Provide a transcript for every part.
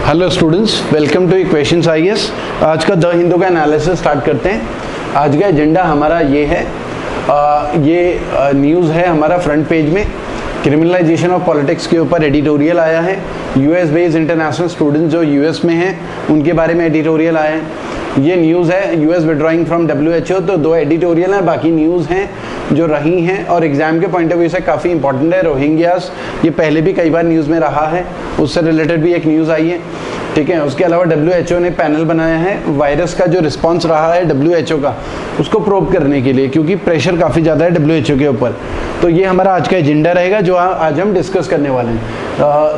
Hello students, welcome two equations IAS. आज का the Hindu का एनालिसिस स्टार्ट करते हैं। आज का एजेंडा हमारा ये है, न्यूज़ है हमारा फ्रंट पेज में। क्रिमिनलाइजेशन ऑफ पॉलिटिक्स के ऊपर एडिटोरियल आया है। यूएस बेस्ड इंटरनेशनल स्टूडेंट्स जो यूएस में हैं उनके बारे में एडिटोरियल आया है। ये न्यूज़ है यूएस विड्रॉइंग फ्रॉम WHO, तो 2 एडिटोरियल हैं, बाकी न्यूज़ हैं जो रही हैं और एग्जाम के पॉइंट ऑफ व्यू से काफ़ी इंपॉर्टेंट है। रोहिंग्यास ये पहले भी कई बार न्यूज़ में रहा है, उससे रिलेटेड भी एक न्यूज़ आई है, ठीक है। उसके अलावा WHO ने पैनल बनाया है वायरस का जो रिस्पांस रहा है WHO का, उसको प्रोब करने के लिए, क्योंकि प्रेशर काफ़ी ज़्यादा है WHO के ऊपर। तो ये हमारा आज का एजेंडा रहेगा जो आज हम डिस्कस करने वाले हैं।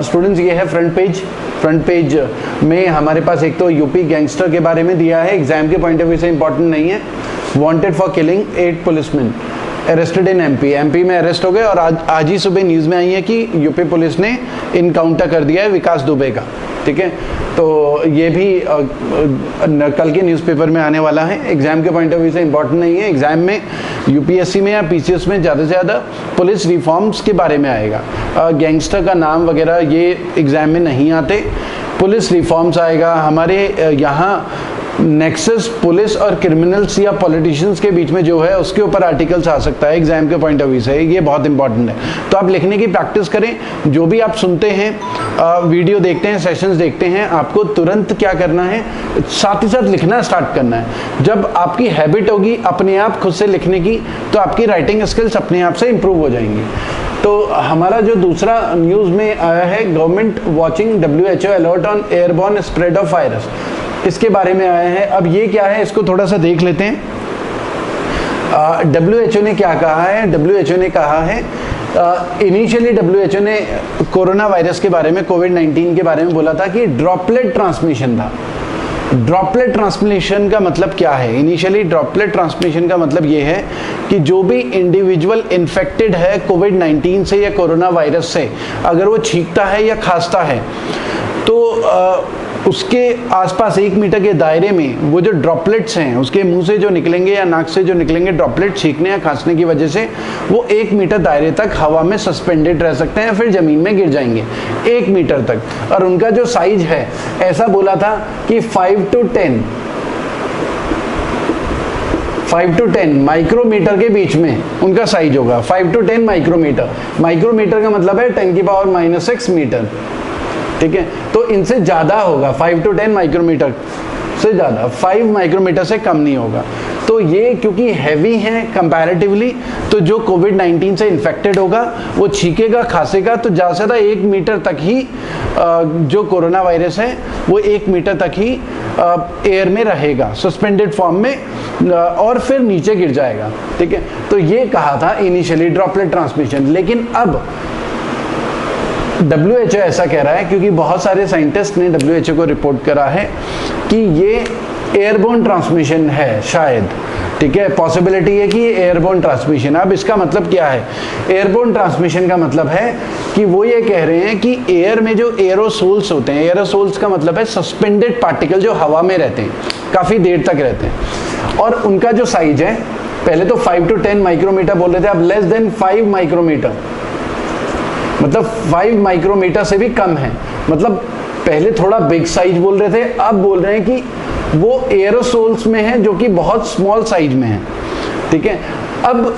स्टूडेंट्स, ये है फ्रंट पेज में हमारे पास एक तो यूपी गैंगस्टर के बारे में दिया है, एग्जाम के पॉइंट ऑफ व्यू से इंपॉर्टेंट नहीं है। Wanted for killing 8 policeman arrested in MP में अरेस्ट हो गए और आज ही सुबह न्यूज़ में आई है कि यूपी पुलिस ने इनकाउंटर कर दिया है विकास दुबे का, ठीक है। तो ये भी कल के न्यूज़पेपर में आने वाला है। एग्जाम के पॉइंट ऑफ व्यू से इंपॉर्टेंट नहीं है। एग्जाम में यूपीएससी में या पीसीएस में ज़्यादा से ज़्यादा पुलिस रिफॉर्म्स के बारे में आएगा। गैंगस्टर का नाम वगैरह ये एग्जाम में नहीं आते, पुलिस रिफॉर्म्स आएगा। हमारे यहाँ नेक्सस पुलिस और क्रिमिनल्स या पॉलिटिशियंस के बीच में जो है उसके ऊपर आर्टिकल्स आ सकता है एग्जाम के पॉइंट ऑफ व्यू से, ये बहुत इंपॉर्टेंट है। तो आप लिखने की प्रैक्टिस करें। जो भी आप सुनते हैं, वीडियो देखते हैं, सेशंस देखते हैं, आपको तुरंत क्या करना है, साथ ही साथ लिखना स्टार्ट करना है। जब आपकी हैबिट होगी अपने आप खुद से लिखने की, तो आपकी राइटिंग स्किल्स अपने आप से इंप्रूव हो जाएंगी। तो हमारा जो दूसरा न्यूज़ में आया है, government watching WHO alert on airborne spread of virus, इसके बारे में आया है। अब ये क्या है, इसको थोड़ा सा देख लेते हैं। WHO ने क्या कहा है? WHO ने कहा है, इनिशियली WHO ने कोरोना वायरस के बारे में, कोविड-19 के बारे में बोला था कि ड्रॉपलेट ट्रांसमिशन था। ड्रॉपलेट ट्रांसमिशन का मतलब क्या है? इनिशियली ड्रॉपलेट ट्रांसमिशन का मतलब ये है कि जो भी इंडिविजुअल इन्फेक्टेड है कोविड-19 से या कोरोना वायरस से, अगर वो छींकता है या खांसता है तो उसके आसपास 1 मीटर के दायरे में वो जो ड्रॉपलेट्स हैं उसके मुंह से जो निकलेंगे या नाक से जो निकलेंगे ड्रॉपलेट छींकने या खांसने की वजह से, वो 1 मीटर दायरे तक हवा में सस्पेंडेड रह सकते हैं, फिर जमीन में गिर जाएंगे 1 मीटर तक। और उनका जो साइज है, ऐसा बोला था कि 5 to 10 माइक्रोमीटर के बीच में उनका साइज होगा। 5 to 10 माइक्रोमीटर का मतलब है 10⁻⁻⁶ मीटर, ठीक है। तो इनसे ज़्यादा होगा, 5 to 10 माइक्रोमीटर से ज़्यादा, 5 माइक्रोमीटर से कम नहीं होगा। तो ये क्योंकि हैवी हैं कंपैरेटिवली, तो जो कोविड-19 से इन्फेक्टेड होगा वो छींकेगा, खांसेगा, तो ज़्यादा से ज़्यादा 1 मीटर तक ही जो कोरोना वायरस है वो 1 मीटर तक ही एयर में रहेगा सस्पेंडेड फॉर्म में, और फिर नीचे गिर जाएगा, ठीक है। तो ये कहा था इनिशियली ड्रॉपलेट ट्रांसमिशन। लेकिन अब WHO ऐसा कह रहा है, क्योंकि बहुत सारे साइंटिस्ट ने WHO को रिपोर्ट करा है कि ये एयरबोर्न ट्रांसमिशन है शायद, ठीक है। पॉसिबिलिटी है कि ये एयरबोर्न ट्रांसमिशन। अब इसका मतलब क्या है? एयरबोर्न ट्रांसमिशन का मतलब है कि वो ये कह रहे हैं कि एयर में जो एरोसोल्स होते हैं, एरोसोल्स का मतलब है सस्पेंडेड पार्टिकल जो हवा में रहते हैं, काफ़ी देर तक रहते हैं, और उनका जो साइज है, पहले तो 5 to 10 माइक्रोमीटर बोल रहे थे, अब लेस देन 5 माइक्रोमीटर, मतलब 5 माइक्रोमीटर से भी कम है। मतलब पहले थोड़ा बिग साइज बोल रहे थे, अब बोल रहे हैं कि वो एरोसोल्स में है जो कि बहुत स्मॉल साइज में है, ठीक है। अब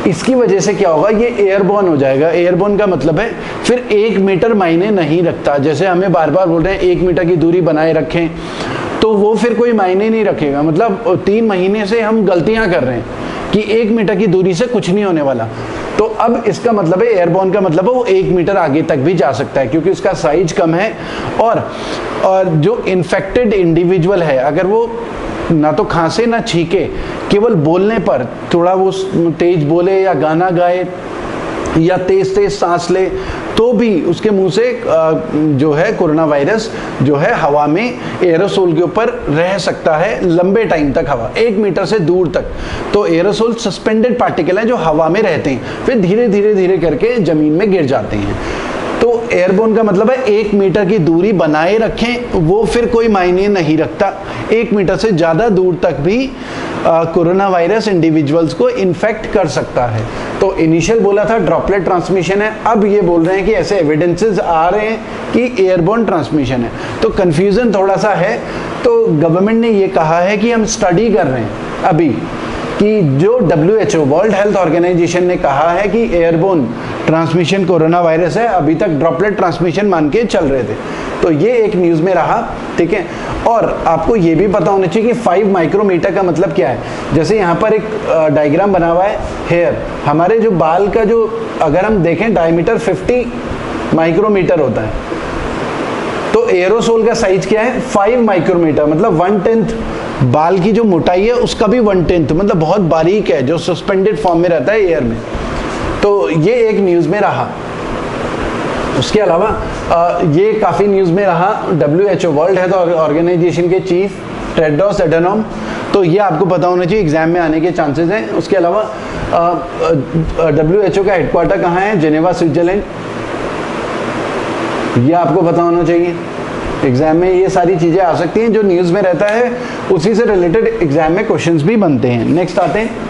इसकी वजह से क्या होगा, ये एयरबोर्न हो जाएगा। एयरबोर्न का मतलब है फिर 1 मीटर मायने नहीं रखता। जैसे हमें बार बार बोल रहे हैं 1 मीटर की दूरी बनाए रखें, तो वो फिर कोई मायने नहीं रखेगा। मतलब 3 महीने से हम गलतियां कर रहे हैं कि 1 मीटर की दूरी से कुछ नहीं होने वाला। तो अब इसका मतलब है एयरबोर्न का मतलब है वो 1 मीटर आगे तक भी जा सकता है, क्योंकि उसका साइज कम है। और जो इन्फेक्टेड इंडिविजुअल है, अगर वो ना तो खांसे ना छींके, केवल बोलने पर थोड़ा वो तेज बोले या गाना गाए या तेज तेज सांस ले, तो भी उसके मुंह से जो है कोरोना वायरस जो है हवा में एरोसोल के ऊपर रह सकता है लंबे टाइम तक, हवा 1 मीटर से दूर तक। तो एरोसोल सस्पेंडेड पार्टिकल हैं जो हवा में रहते हैं, फिर धीरे धीरे धीरे करके जमीन में गिर जाते हैं। तो एयरबोर्न का मतलब है 1 मीटर की दूरी बनाए रखें, वो फिर कोई मायने नहीं रखता। 1 मीटर से ज़्यादा दूर तक भी कोरोना वायरस इंडिविजुअल्स को इन्फेक्ट कर सकता है। तो इनिशियल बोला था ड्रॉपलेट ट्रांसमिशन है, अब ये बोल रहे हैं कि ऐसे एविडेंसेस आ रहे हैं कि एयरबोर्न ट्रांसमिशन है। तो कन्फ्यूज़न थोड़ा सा है। तो गवर्नमेंट ने ये कहा है कि हम स्टडी कर रहे हैं अभी कि जो WHO वर्ल्ड हेल्थ ऑर्गेनाइजेशन ने कहा है कि एयरबोर्न ट्रांसमिशन कोरोना वायरस है, अभी तक ड्रॉपलेट ट्रांसमिशन मान के चल रहे थे। तो ये एक न्यूज़ में रहा, ठीक है। और आपको ये भी पता होना चाहिए कि 5 माइक्रोमीटर का मतलब क्या है। जैसे यहाँ पर एक डायग्राम बना हुआ है हेयर, हमारे जो बाल का जो अगर हम देखें डायमीटर 50 माइक्रोमीटर होता है, तो एरोसोल का साइज क्या है 5 माइक्रोमीटर, मतलब 1/10 बाल की जो मोटाई है उसका भी 1/10, मतलब बहुत बारीक है, जो सस्पेंडेड फॉर्म में रहता है एयर में। तो ये एक न्यूज़ में रहा। उसके अलावा ये काफ़ी न्यूज़ में रहा WHO वर्ल्ड हेल्थ ऑर्गेनाइजेशन के चीफ टेड्रोस एडनॉम, तो ये आपको पता होना चाहिए, एग्जाम में आने के चांसेस हैं। उसके अलावा WHO का हेडक्वार्टर कहाँ है, जेनेवा स्विट्जरलैंड, ये आपको पता होना चाहिए। एग्जाम में ये सारी चीज़ें आ सकती हैं, जो न्यूज़ में रहता है उसी से रिलेटेड एग्जाम में क्वेश्चंस भी बनते हैं। नेक्स्ट आते हैं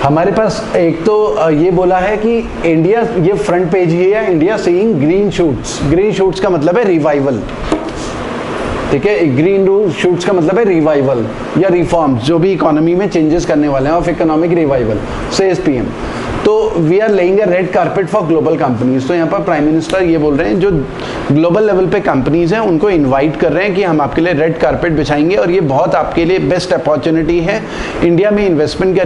हमारे पास, एक तो ये बोला है कि इंडिया, ये फ्रंट पेज ही है, India seeing green shoots. Green shoots का मतलब है रिवाइवल, ठीक है। ग्रीन शूट्स का मतलब है रिवाइवल या रिफॉर्म्स, जो भी इकोनॉमी में चेंजेस करने वाले हैं, of economic revival, says PM। तो we are laying a red carpet for global companies. तो यहाँ पर प्राइम मिनिस्टर ये बोल रहे हैं जो ग्लोबल लेवल पे कंपनीज हैं उनको इनवाइट कर रहे हैं कि हम आपके लिए रेड कारपेट बिछाएंगे और ये बहुत आपके लिए बेस्ट अपॉर्चुनिटी है, इंडिया में इन्वेस्टमेंट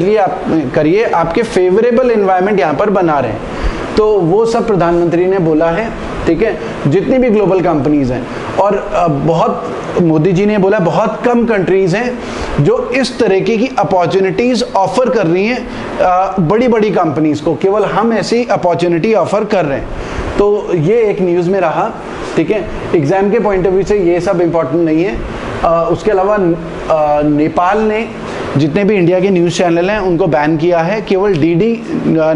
करिए, आपके फेवरेबल इन्वायरमेंट यहाँ पर बना रहे हैं। तो वो सब प्रधानमंत्री ने बोला है, ठीक है, जितनी भी ग्लोबल कंपनीज हैं। और बहुत मोदी जी ने बोला बहुत कम कंट्रीज हैं जो इस तरीके की अपॉर्चुनिटीज ऑफर कर रही हैं बड़ी बड़ी कंपनीज को, केवल हम ऐसी अपॉर्चुनिटी ऑफर कर रहे हैं। तो ये एक न्यूज़ में रहा, ठीक है। एग्जाम के पॉइंट ऑफ व्यू से ये सब इम्पोर्टेंट नहीं है। उसके अलावा नेपाल ने जितने भी इंडिया के न्यूज़ चैनल हैं उनको बैन किया है, केवल DD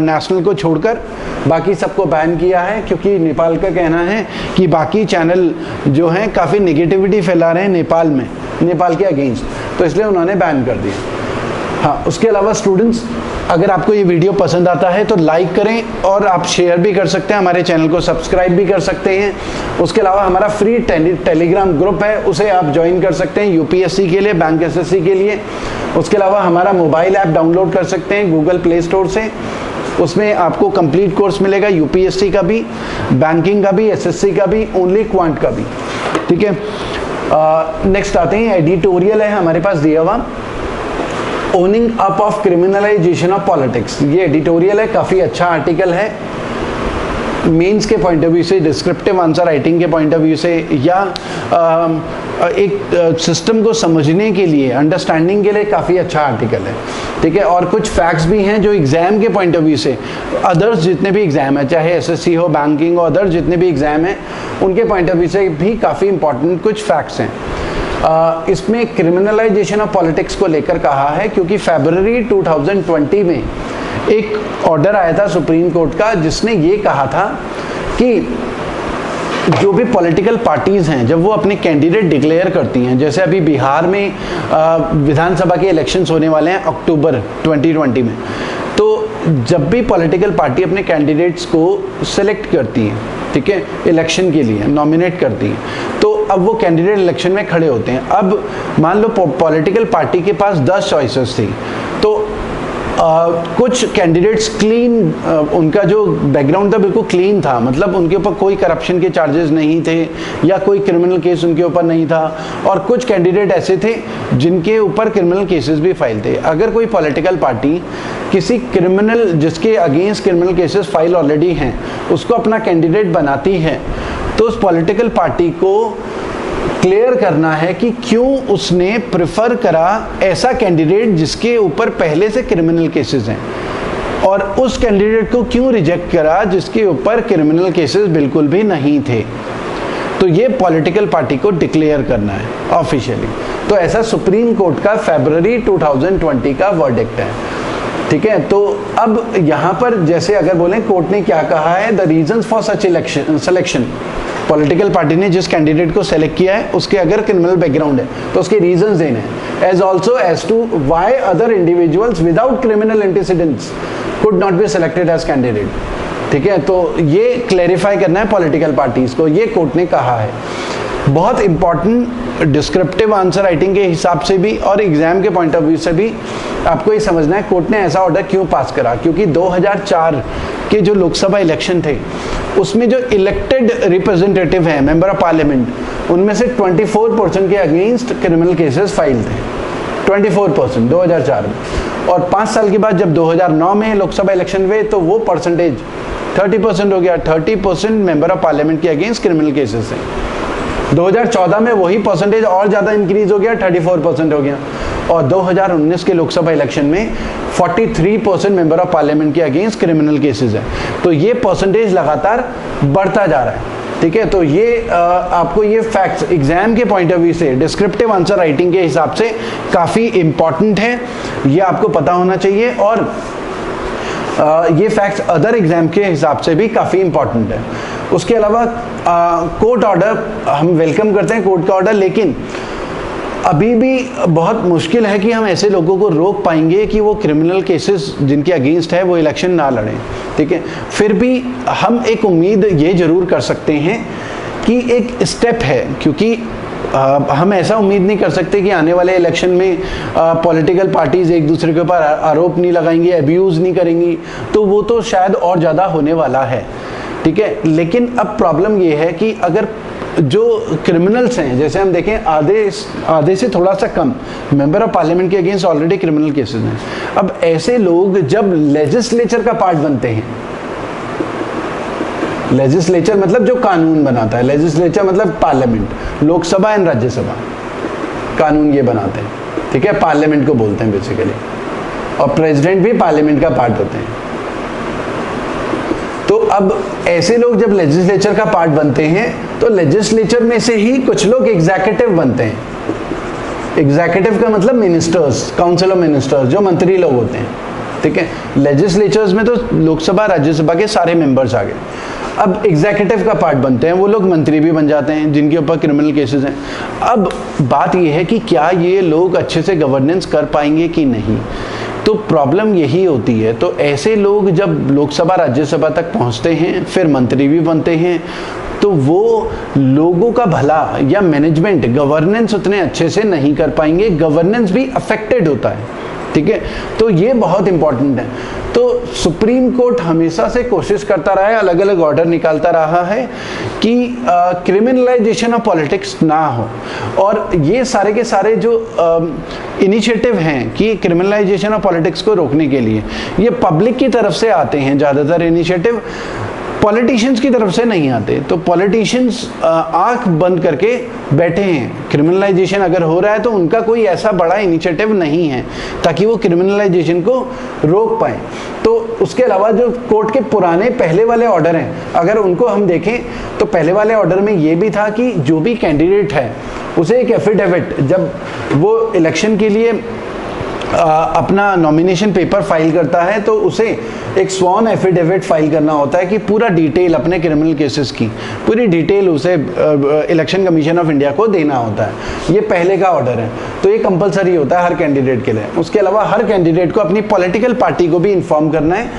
नेशनल को छोड़कर बाकी सबको बैन किया है, क्योंकि नेपाल का कहना है कि बाकी चैनल जो हैं काफ़ी नेगेटिविटी फैला रहे हैं नेपाल के अगेंस्ट, तो इसलिए उन्होंने बैन कर दिया। हाँ, उसके अलावा स्टूडेंट्स, अगर आपको ये वीडियो पसंद आता है तो लाइक करें और आप शेयर भी कर सकते हैं, हमारे चैनल को सब्सक्राइब भी कर सकते हैं। उसके अलावा हमारा फ्री टेलीग्राम ग्रुप है, उसे आप ज्वाइन कर सकते हैं UPSC के लिए, बैंक SSC के लिए। उसके अलावा हमारा मोबाइल ऐप डाउनलोड कर सकते हैं गूगल प्ले स्टोर से, उसमें आपको कंप्लीट कोर्स मिलेगा, UPSC का भी, बैंकिंग का भी, SSC का भी, ओनली क्वांट का भी, ठीक है। नेक्स्ट आते हैं, एडिटोरियल है हमारे पास दिया हुआ, owning up of criminalisation of politics. ये एडिटोरियल है, काफ़ी अच्छा आर्टिकल है, मेंस के पॉइंट ऑफ व्यू से, डिस्क्रिप्टिव आंसर राइटिंग के पॉइंट ऑफ व्यू से, या एक सिस्टम को समझने के लिए, अंडरस्टैंडिंग के लिए काफ़ी अच्छा आर्टिकल है, ठीक है। और कुछ फैक्ट्स भी हैं जो एग्जाम के पॉइंट ऑफ व्यू से, अदर्स जितने भी एग्जाम है, चाहे SSC हो, बैंकिंग हो, अदर्स जितने भी एग्जाम हैं उनके पॉइंट ऑफ व्यू से भी काफ़ी इंपॉर्टेंट कुछ फैक्ट्स हैं। इसमें क्रिमिनलाइजेशन ऑफ पॉलिटिक्स को लेकर कहा है, क्योंकि फरवरी 2020 में एक ऑर्डर आया था सुप्रीम कोर्ट का, जिसने ये कहा था कि जो भी पॉलिटिकल पार्टीज हैं जब वो अपने कैंडिडेट डिक्लेयर करती हैं, जैसे अभी बिहार में विधानसभा के इलेक्शंस होने वाले हैं अक्टूबर 2020 में, तो जब भी पॉलिटिकल पार्टी अपने कैंडिडेट्स को सिलेक्ट करती है, ठीक है, इलेक्शन के लिए नॉमिनेट करती है, तो अब वो कैंडिडेट इलेक्शन में खड़े होते हैं। अब मान लो पॉलिटिकल पार्टी के पास 10 चॉइसेस थी, तो कुछ कैंडिडेट्स क्लीन, उनका जो बैकग्राउंड था बिल्कुल क्लीन था, मतलब उनके ऊपर कोई करप्शन के चार्जेस नहीं थे या कोई क्रिमिनल केस उनके ऊपर नहीं था, और कुछ कैंडिडेट ऐसे थे जिनके ऊपर क्रिमिनल केसेस भी फाइल थे। अगर कोई पॉलिटिकल पार्टी किसी क्रिमिनल, जिसके against criminal cases file already हैं, उसको अपना कैंडिडेट बनाती है, तो उस पॉलिटिकल पार्टी को क्लियर करना है कि क्यों उसने प्रेफर करा ऐसा कैंडिडेट जिसके ऊपर पहले से क्रिमिनल केसेस हैं, और उस कैंडिडेट को क्यों रिजेक्ट करा जिसके ऊपर क्रिमिनल केसेस बिल्कुल भी नहीं थे। तो ये पॉलिटिकल पार्टी को डिक्लेयर करना है ऑफिशियली। तो ऐसा सुप्रीम कोर्ट का फरवरी 2020 का वर्डिक्ट है। ठीक है, तो अब यहाँ पर जैसे अगर बोलें कोर्ट ने क्या कहा है, the reasons for such election selection, political party ने जिस कैंडिडेट को सेलेक्ट किया है उसके अगर क्रिमिनल बैकग्राउंड है तो उसके रीजंस देने हैं, as also as to why other individuals without criminal antecedents could not be selected as candidate. ठीक है, तो ये क्लेरिफाई करना है पॉलिटिकल पार्टीज को, ये कोर्ट ने कहा है। बहुत इंपॉर्टेंट डिस्क्रिप्टिव आंसर राइटिंग के हिसाब से भी और एग्जाम के पॉइंट ऑफ व्यू से भी आपको ये समझना है कोर्ट ने ऐसा ऑर्डर क्यों पास करा, क्योंकि 2004 के जो लोकसभा इलेक्शन थे उसमें जो इलेक्टेड रिप्रेजेंटेटिव हैं मेंबर ऑफ पार्लियामेंट, उनमें से 24% के अगेंस्ट क्रिमिनल केसेस फाइल थे, 24% 2004 में। और 5 साल के बाद जब 2009 में लोकसभा इलेक्शन हुए तो वो परसेंटेज 30% हो गया, 30% मेंबर ऑफ पार्लियामेंट के अगेंस्ट क्रिमिनल केसेस हैं। 2014 में वही परसेंटेज और ज़्यादा इंक्रीज हो गया, 34% हो गया। और 2019 के लोकसभा इलेक्शन में 43% मेंबर ऑफ पार्लियामेंट के अगेंस्ट क्रिमिनल केसेस हैं। तो ये परसेंटेज लगातार बढ़ता जा रहा है। ठीक है, तो ये आपको ये फैक्ट्स एग्जाम के पॉइंट ऑफ व्यू से डिस्क्रिप्टिव आंसर राइटिंग के हिसाब से काफ़ी इंपॉर्टेंट है, ये आपको पता होना चाहिए। और ये फैक्ट्स अदर एग्जाम के हिसाब से भी काफ़ी इंपॉर्टेंट है। उसके अलावा कोर्ट ऑर्डर हम वेलकम करते हैं, कोर्ट का ऑर्डर, लेकिन अभी भी बहुत मुश्किल है कि हम ऐसे लोगों को रोक पाएंगे कि वो क्रिमिनल केसेस जिनके अगेंस्ट है वो इलेक्शन ना लड़ें। ठीक है, फिर भी हम एक उम्मीद ये जरूर कर सकते हैं कि एक स्टेप है, क्योंकि हम ऐसा उम्मीद नहीं कर सकते कि आने वाले इलेक्शन में पॉलिटिकल पार्टीज एक दूसरे के ऊपर आरोप नहीं लगाएंगी, अब्यूज़ नहीं करेंगी, तो वो तो शायद और ज़्यादा होने वाला है। ठीक है, लेकिन अब प्रॉब्लम ये है कि अगर जो क्रिमिनल्स हैं, जैसे हम देखें आधे से थोड़ा सा कम मेंबर ऑफ पार्लियामेंट के अगेंस्ट ऑलरेडी क्रिमिनल केसेस हैं। अब ऐसे लोग जब लेजिस्लेचर का पार्ट बनते हैं, लेजिस्लेचर मतलब जो कानून बनाता है, लेजिस्लेचर मतलब पार्लियामेंट, लोकसभा एंड राज्यसभा कानून ये बनाते हैं। ठीक है, पार्लियामेंट को बोलते हैं बेसिकली, और प्रेसिडेंट भी पार्लियामेंट का पार्ट होते हैं। तो अब ऐसे लोग जब लेजिस्लेचर का पार्ट बनते हैं तो लेजिस्लेचर में से ही कुछ लोग एग्जीक्यूटिव बनते हैं। एग्जीक्यूटिव का मतलब मिनिस्टर्स, काउंसिल ऑफ मिनिस्टर्स, जो मंत्री लोग होते हैं। ठीक है, लेजिस्लेचर्स में तो लोकसभा राज्यसभा के सारे मेंबर्स आ गए। अब एग्जीक्यूटिव का पार्ट बनते हैं वो लोग, मंत्री भी बन जाते हैं जिनके ऊपर क्रिमिनल केसेस हैं। अब बात यह है कि क्या ये लोग अच्छे से गवर्नेंस कर पाएंगे कि नहीं, तो प्रॉब्लम यही होती है। तो ऐसे लोग जब लोकसभा राज्यसभा तक पहुंचते हैं, फिर मंत्री भी बनते हैं, तो वो लोगों का भला या मैनेजमेंट, गवर्नेंस उतने अच्छे से नहीं कर पाएंगे, गवर्नेंस भी अफेक्टेड होता है। ठीक है, तो ये बहुत इंपॉर्टेंट है। तो सुप्रीम कोर्ट हमेशा से कोशिश करता रहा है, अलग अलग ऑर्डर निकालता रहा है कि क्रिमिनलाइजेशन ऑफ पॉलिटिक्स ना हो। और ये सारे के सारे जो इनिशिएटिव हैं कि क्रिमिनलाइजेशन ऑफ पॉलिटिक्स को रोकने के लिए, ये पब्लिक की तरफ से आते हैं ज़्यादातर इनिशिएटिव, पॉलिटिशियंस की तरफ से नहीं आते। तो पॉलिटिशियंस आंख बंद करके बैठे हैं, क्रिमिनलाइजेशन अगर हो रहा है तो उनका कोई ऐसा बड़ा इनिशिएटिव नहीं है ताकि वो क्रिमिनलाइजेशन को रोक पाए। तो उसके अलावा जो कोर्ट के पुराने पहले वाले ऑर्डर हैं, अगर उनको हम देखें तो पहले वाले ऑर्डर में ये भी था कि जो भी कैंडिडेट है उसे एक एफिडेविट, जब वो इलेक्शन के लिए अपना नॉमिनेशन पेपर फाइल करता है तो उसे एक स्वॉन एफिडेविट फाइल करना होता है कि पूरा डिटेल अपने क्रिमिनल केसेस की पूरी डिटेल उसे इलेक्शन कमीशन ऑफ इंडिया को देना होता है। ये पहले का ऑर्डर है, तो ये कंपलसरी होता है हर कैंडिडेट के लिए। उसके अलावा हर कैंडिडेट को अपनी पॉलिटिकल पार्टी को भी इन्फॉर्म करना है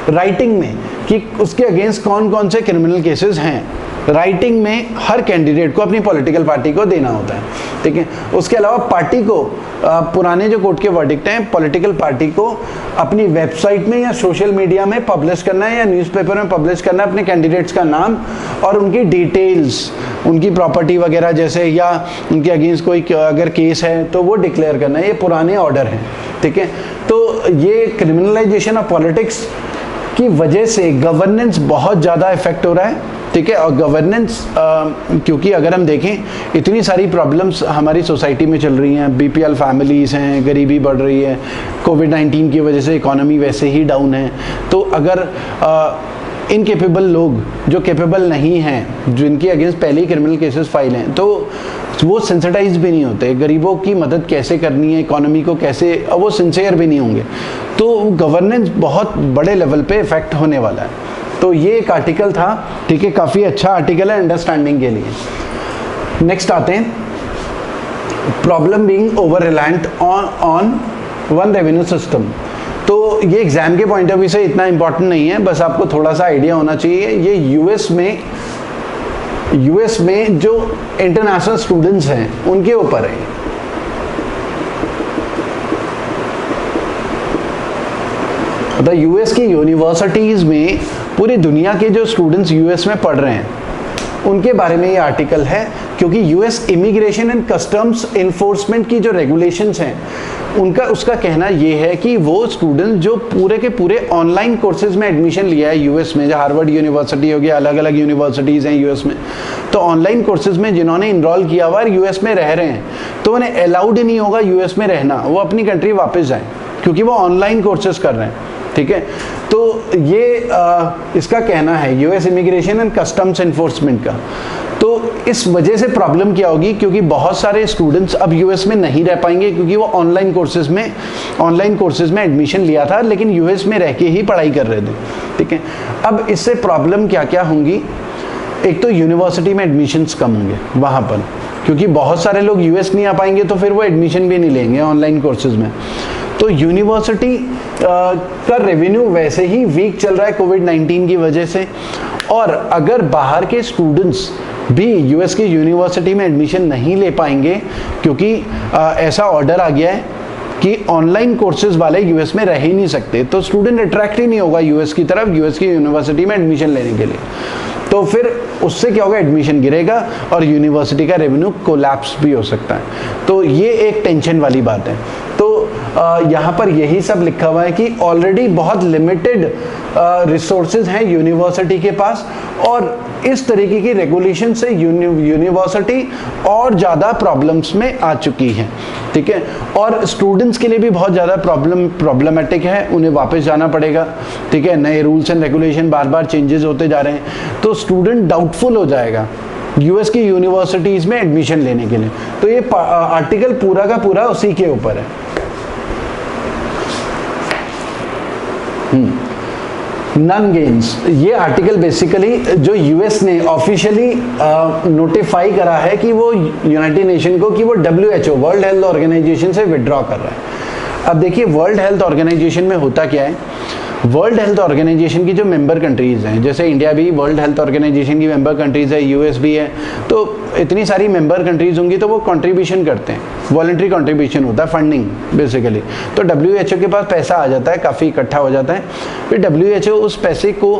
राइटिंग में कि उसके अगेंस्ट कौन कौन से क्रिमिनल केसेस हैं। राइटिंग में हर कैंडिडेट को अपनी पॉलिटिकल पार्टी को देना होता है। ठीक है, उसके अलावा पार्टी को पुराने जो कोर्ट के वर्डिक्ट हैं, पॉलिटिकल पार्टी को अपनी वेबसाइट में या सोशल मीडिया में पब्लिश करना है या न्यूज़पेपर में पब्लिश करना है अपने कैंडिडेट्स का नाम और उनकी डिटेल्स, उनकी प्रॉपर्टी वगैरह जैसे, या उनके अगेंस्ट कोई अगर केस है तो वो डिक्लेयर करना है। ये पुराने ऑर्डर हैं। ठीक है, तो ये क्रिमिनलाइजेशन ऑफ पॉलिटिक्स की वजह से गवर्नेंस बहुत ज़्यादा इफेक्ट हो रहा है। ठीक है, और गवर्नेंस क्योंकि अगर हम देखें इतनी सारी प्रॉब्लम्स हमारी सोसाइटी में चल रही हैं, बीपीएल फैमिलीज़ हैं, गरीबी बढ़ रही है, कोविड-19 की वजह से इकोनॉमी वैसे ही डाउन है। तो अगर इनकेपेबल लोग जो केपेबल नहीं हैं, जिनके अगेंस्ट पहले ही क्रिमिनल केसेस फाइल हैं, तो वो सेंसिटाइज भी नहीं होते, गरीबों की मदद कैसे करनी है, इकोनॉमी को कैसे, वो सिंसियर भी नहीं होंगे, तो गवर्नेंस बहुत बड़े लेवल पे इफेक्ट होने वाला है। तो ये एक आर्टिकल था, ठीक है, काफ़ी अच्छा आर्टिकल है अंडरस्टैंडिंग के लिए। नेक्स्ट आते हैं, problem being over reliant on one revenue system. तो ये एग्जाम के पॉइंट ऑफ व्यू से इतना इंपॉर्टेंट नहीं है, बस आपको थोड़ा सा आइडिया होना चाहिए। ये यूएस में जो इंटरनेशनल स्टूडेंट्स हैं उनके ऊपर है। मतलब यूएस की यूनिवर्सिटीज में पूरी दुनिया के जो स्टूडेंट्स यूएस में पढ़ रहे हैं उनके बारे में ये आर्टिकल है, क्योंकि US immigration and customs enforcement की जो रेगुलेशंस हैं उसका कहना ये है कि वो स्टूडेंट जो पूरे के पूरे ऑनलाइन कोर्सेज में एडमिशन लिया है यूएस में, जो हार्वर्ड यूनिवर्सिटी हो गया, अलग अलग यूनिवर्सिटीज़ हैं यूएस में, तो ऑनलाइन कोर्सेज में जिन्होंने इनरोल किया हुआ है यूएस में रह रहे हैं, तो उन्हें अलाउड ही नहीं होगा यूएस में रहना, वो अपनी कंट्री वापस जाएं, क्योंकि वो ऑनलाइन कोर्सेज कर रहे हैं। ठीक है, तो ये इसका कहना है US immigration and customs enforcement का। तो इस वजह से प्रॉब्लम क्या होगी, क्योंकि बहुत सारे स्टूडेंट्स अब यूएस में नहीं रह पाएंगे, क्योंकि वो ऑनलाइन कोर्सेज में एडमिशन लिया था, लेकिन यूएस में रह के ही पढ़ाई कर रहे थे। ठीक है, अब इससे प्रॉब्लम क्या क्या होंगी, एक तो यूनिवर्सिटी में एडमिशन्स कम होंगे वहाँ पर, क्योंकि बहुत सारे लोग यूएस नहीं आ पाएंगे, तो फिर वो एडमिशन भी नहीं लेंगे ऑनलाइन कोर्सेज में। तो यूनिवर्सिटी का रेवेन्यू वैसे ही वीक चल रहा है कोविड-19 की वजह से, और अगर बाहर के स्टूडेंट्स भी यूएस की यूनिवर्सिटी में एडमिशन नहीं ले पाएंगे, क्योंकि ऐसा ऑर्डर आ गया है कि ऑनलाइन कोर्सेज वाले यूएस में रह ही नहीं सकते, तो स्टूडेंट अट्रैक्ट ही नहीं होगा यूएस की तरफ, यूएस की यूनिवर्सिटी में एडमिशन लेने के लिए। तो फिर उससे क्या होगा, एडमिशन गिरेगा और यूनिवर्सिटी का रेवेन्यू कोलैप्स भी हो सकता है। तो ये एक टेंशन वाली बात है। तो यहाँ पर यही सब लिखा हुआ है कि ऑलरेडी बहुत लिमिटेड रिसोर्सेज हैं यूनिवर्सिटी के पास, और इस तरीके की रेगुलेशन से यूनिवर्सिटी और ज़्यादा प्रॉब्लम्स में आ चुकी है। ठीक है, और स्टूडेंट्स के लिए भी बहुत ज़्यादा प्रॉब्लमेटिक है, उन्हें वापस जाना पड़ेगा। ठीक है, नए rules and regulation bar bar changes होते जा रहे हैं, तो स्टूडेंट डाउटफुल हो जाएगा यूएस की यूनिवर्सिटीज़ में एडमिशन लेने के लिए। तो ये आर्टिकल पूरा का पूरा उसी के ऊपर है। नन गेन्स, ये आर्टिकल बेसिकली जो यूएस ने ऑफिशियली नोटिफाई करा है कि वो यूनाइटेड नेशन को कि वो WHO वर्ल्ड हेल्थ ऑर्गेनाइजेशन से विड्रॉ कर रहा है। अब देखिए वर्ल्ड हेल्थ ऑर्गेनाइजेशन में होता क्या है, वर्ल्ड हेल्थ ऑर्गेनाइजेशन की जो मेंबर कंट्रीज़ हैं, जैसे इंडिया भी वर्ल्ड हेल्थ ऑर्गेनाइजेशन की मेंबर कंट्रीज़ है, यूएस भी है, तो इतनी सारी मेंबर कंट्रीज़ होंगी तो वो कंट्रीब्यूशन करते हैं, वॉलंटरी कंट्रीब्यूशन होता है, फंडिंग बेसिकली। तो WHO के पास पैसा आ जाता है, काफ़ी इकट्ठा हो जाता है, फिर WHO उस पैसे को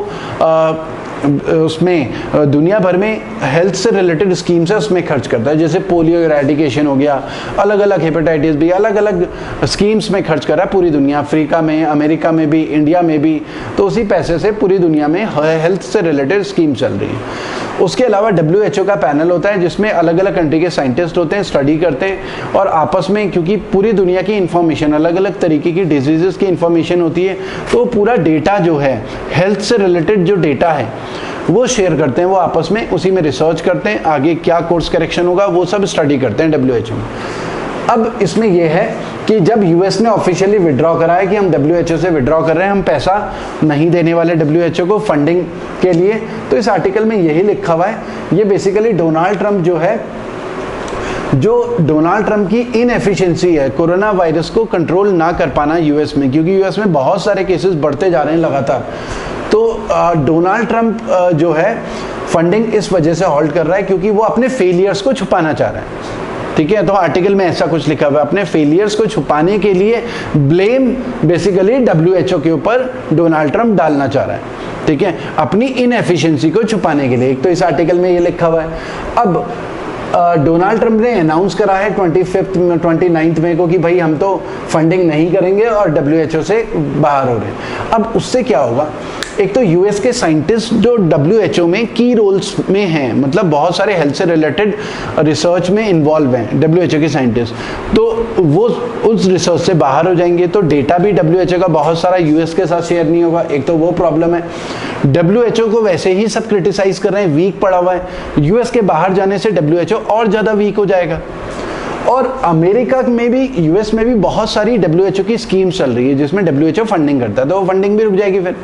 उसमें दुनिया भर में हेल्थ से रिलेटेड स्कीम्स है उसमें खर्च करता है, जैसे पोलियो इरेडिकेशन हो गया, अलग अलग हेपेटाइटिस भी, अलग अलग स्कीम्स में खर्च कर रहा है पूरी दुनिया, अफ्रीका में, अमेरिका में भी, इंडिया में भी। तो उसी पैसे से पूरी दुनिया में हेल्थ से रिलेटेड स्कीम चल रही है। उसके अलावा WHO का पैनल होता है जिसमें अलग अलग कंट्री के साइंटिस्ट होते हैं, स्टडी करते हैं, और आपस में, क्योंकि पूरी दुनिया की इंफॉर्मेशन, अलग अलग तरीके की डिजीजेस की इंफॉर्मेशन होती है, तो पूरा डेटा जो है हेल्थ से रिलेटेड जो डेटा है वो शेयर करते हैं, वो आपस में उसी में रिसर्च करते हैं, आगे क्या कोर्स करेक्शन होगा वो सब स्टडी करते हैं WHO में। अब इसमें यह है कि जब यूएस ने ऑफिशियली विड्रॉ करा है कि हम WHO से विड्रॉ कर रहे हैं, हम पैसा नहीं देने वाले WHO को फंडिंग के लिए, तो इस आर्टिकल में यही लिखा हुआ है। ये बेसिकली डोनाल्ड ट्रंप जो है, जो डोनाल्ड ट्रंप की इनएफिशिएंसी है, कोरोना वायरस को कंट्रोल ना कर पाना यूएस में, क्योंकि यूएस में बहुत सारे केसेस बढ़ते जा रहे हैं लगातार, तो डोनाल्ड ट्रंप जो है फंडिंग इस वजह से हॉल्ट कर रहा है क्योंकि वो अपने फेलियर्स को छुपाना चाह रहा है। ठीक है, तो आर्टिकल में ऐसा कुछ लिखा हुआ है, अपने फेलियर्स को छुपाने के लिए ब्लेम बेसिकली WHO के ऊपर डोनाल्ड ट्रंप डालना चाह रहा है। ठीक है, अपनी इनएफिशिएंसी को छुपाने के लिए, एक तो इस आर्टिकल में ये लिखा हुआ है। अब डोनाल्ड ट्रंप ने अनाउंस करा है 29 मई को कि भाई हम तो फंडिंग नहीं करेंगे और WHO से बाहर हो रहे हैं। अब उससे क्या होगा, एक तो यूएस के साइंटिस्ट जो WHO में की रोल्स में हैं, मतलब बहुत सारे हेल्थ से रिलेटेड रिसर्च में इन्वॉल्व हैं WHO के साइंटिस्ट, तो वो उस रिसर्च से बाहर हो जाएंगे, तो डेटा भी WHO का बहुत सारा यूएस के साथ शेयर नहीं होगा, एक तो वो प्रॉब्लम है। WHO को वैसे ही सब क्रिटिसाइज कर रहे हैं, वीक पड़ा हुआ है, यूएस के बाहर जाने से WHO और ज़्यादा वीक हो जाएगा। और अमेरिका में भी, यूएस में भी बहुत सारी WHO की स्कीम्स चल रही है जिसमें WHO फंडिंग करता है, तो वो फंडिंग भी रुक जाएगी। फिर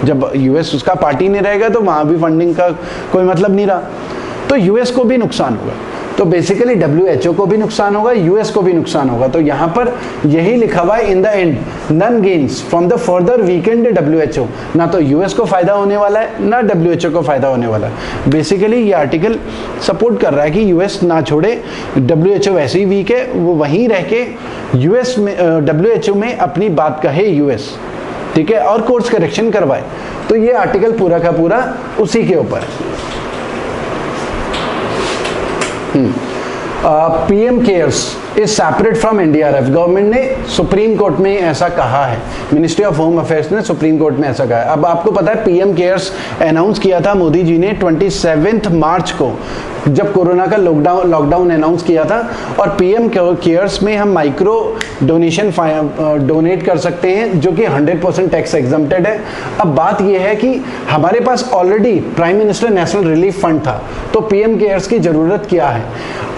जब यूएस उसका पार्टी नहीं रहेगा तो वहाँ भी फंडिंग का कोई मतलब नहीं रहा, तो यूएस को भी नुकसान होगा। तो बेसिकली WHO को भी नुकसान होगा, यूएस को भी नुकसान होगा। तो यहाँ पर यही लिखा हुआ है, in the end none gains from the further weekend WHO। ना तो यूएस को फायदा होने वाला है, ना WHO को फायदा होने वाला है। बेसिकली ये आर्टिकल सपोर्ट कर रहा है कि यूएस ना छोड़े, WHO वैसे ही वीक है, वो वहीं रह के यूएस में WHO में अपनी बात कहे यूएस, ठीक है, और कोर्स करेक्शन करवाए। तो ये आर्टिकल पूरा का पूरा उसी के ऊपर है। PM cares is separate from NDRF। Government ने सुप्रीम कोर्ट में ऐसा कहा है, मिनिस्ट्री ऑफ होम अफेयर्स ने सुप्रीम कोर्ट में ऐसा कहा है। अब आपको पता है PM केयर्स अनाउंस किया था मोदी जी ने 27 मार्च को, जब कोरोना का लॉकडाउन अनाउंस किया था, और PM केयर्स में हम माइक्रो डोनेशन डोनेट कर सकते हैं जो कि 100% टैक्स एग्जम्प्टेड है। अब बात यह है कि हमारे पास already prime minister national relief fund था, तो PM केयर्स की जरूरत क्या है?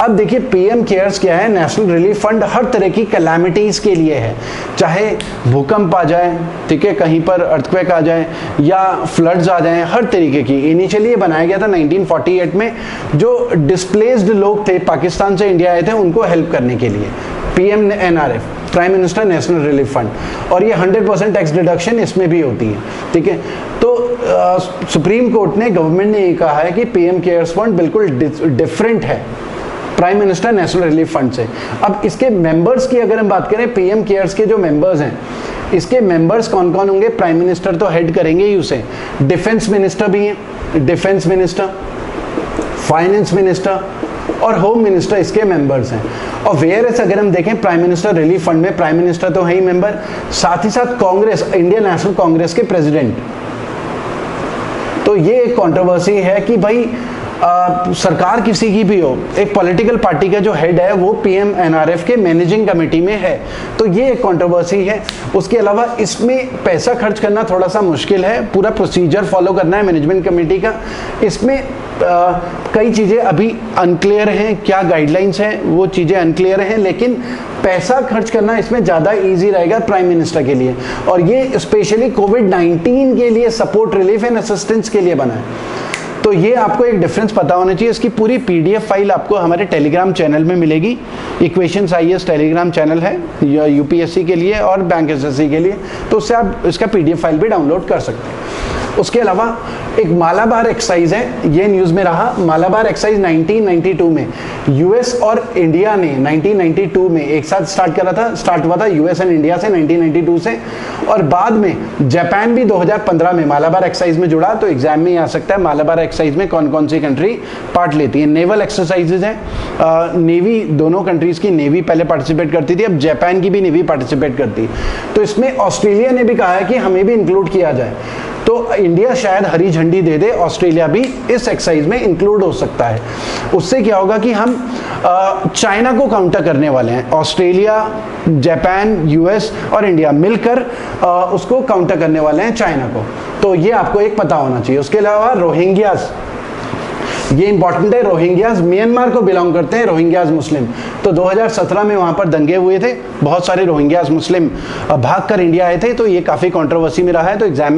अब देखिए PM केयर्स क्या है, नेशनल रिलीफ फंड हर तरह की कैलामिटीज के लिए है, चाहे भूकंप आ जाए, ठीक है, कहीं पर अर्थक्वेक आ जाए या फ्लड्स आ जाए, हर तरीके की। इनिशियली ये बनाया गया था 1948 में, जो डिस्प्लेस्ड लोग थे पाकिस्तान से इंडिया आए थे उनको हेल्प करने के लिए, PMNRF, prime minister national relief fund, और ये 100% टैक्स डिडक्शन इसमें भी होती है, ठीक है। तो सुप्रीम कोर्ट ने, गवर्नमेंट ने ये कहा है कि PM केयर्स फंड बिल्कुल डिफरेंट है prime minister national relief fund से। अब इसके मेंबर्स की अगर हम बात करें, PM केयर्स के जो मेंबर्स हैं, इसके मेंबर्स कौन कौन होंगे? प्राइम मिनिस्टर तो हेड करेंगे ही उसे, डिफेंस मिनिस्टर भी हैं, डिफेंस मिनिस्टर, फाइनेंस मिनिस्टर और होम मिनिस्टर इसके मेंबर्स हैं। और वेयरएस अगर हम देखें प्राइम मिनिस्टर रिलीफ फंड में, प्राइम मिनिस्टर तो है ही मेंबर, साथ ही साथ कांग्रेस, इंडियन नेशनल कांग्रेस के प्रेसिडेंट। तो ये एक कंट्रोवर्सी है कि भाई सरकार किसी की भी हो, एक पॉलिटिकल पार्टी का जो हेड है वो PMNRF के मैनेजिंग कमेटी में है, तो ये एक कंट्रोवर्सी है। उसके अलावा इसमें पैसा खर्च करना थोड़ा सा मुश्किल है, पूरा प्रोसीजर फॉलो करना है मैनेजमेंट कमेटी का। इसमें कई चीज़ें अभी अनक्लियर हैं, क्या गाइडलाइंस हैं वो चीज़ें अनक्लियर हैं, लेकिन पैसा खर्च करना इसमें ज़्यादा इजी रहेगा प्राइम मिनिस्टर के लिए, और ये स्पेशली कोविड-19 के लिए सपोर्ट, रिलीफ एंड असिस्टेंस के लिए बना है। तो ये आपको एक डिफरेंस पता होना चाहिए। इसकी पूरी PDF फाइल आपको हमारे टेलीग्राम चैनल में मिलेगी। इक्वेशंस IAS टेलीग्राम चैनल है या UPSC के लिए और बैंक SSC के लिए, तो उससे आप इसका PDF फाइल भी डाउनलोड कर सकते हैं। उसके अलावा एक मालाबार एक्सरसाइज है, ये न्यूज़ में रहा। मालाबार एक्सरसाइज 1992 में US और इंडिया ने 1992 में एक साथ स्टार्ट हुआ था US एंड इंडिया से 1992 से, और बाद में जापान भी 2015 में मालाबार एक्सरसाइज में जुड़ा। तो एग्जाम में आ सकता है मालाबार एक्सरसाइज में कौन कौन सी कंट्री पार्ट लेती है। नेवल एक्सरसाइजेज है, नेवी, दोनों कंट्रीज की नेवी पहले पार्टिसिपेट करती थी, अब जापान की भी नेवी पार्टिसिपेट करती है। तो इसमें ऑस्ट्रेलिया ने भी कहा है कि हमें भी इंक्लूड किया जाए, तो इंडिया शायद हरी झंडी दे दे, ऑस्ट्रेलिया भी इस एक्सरसाइज में इंक्लूड हो सकता है। उससे क्या होगा कि हम चाइना को काउंटर करने वाले हैं। ऑस्ट्रेलिया, जापान, US और इंडिया मिलकर उसको काउंटर करने वाले हैं चाइना को, तो ये आपको एक पता होना चाहिए। उसके अलावा रोहिंग्यास, ये इंपॉर्टेंट है, रोहिंग्यास म्यांमार को बिलोंग करते हैं, रोहिंग्यास मुस्लिम। तो 2017 में वहां पर दंगे हुए थे, बहुत सारे रोहिंग्यास मुस्लिम भाग कर इंडिया आए थे, तो ये काफी कंट्रोवर्सी में रहा है। तो एग्जाम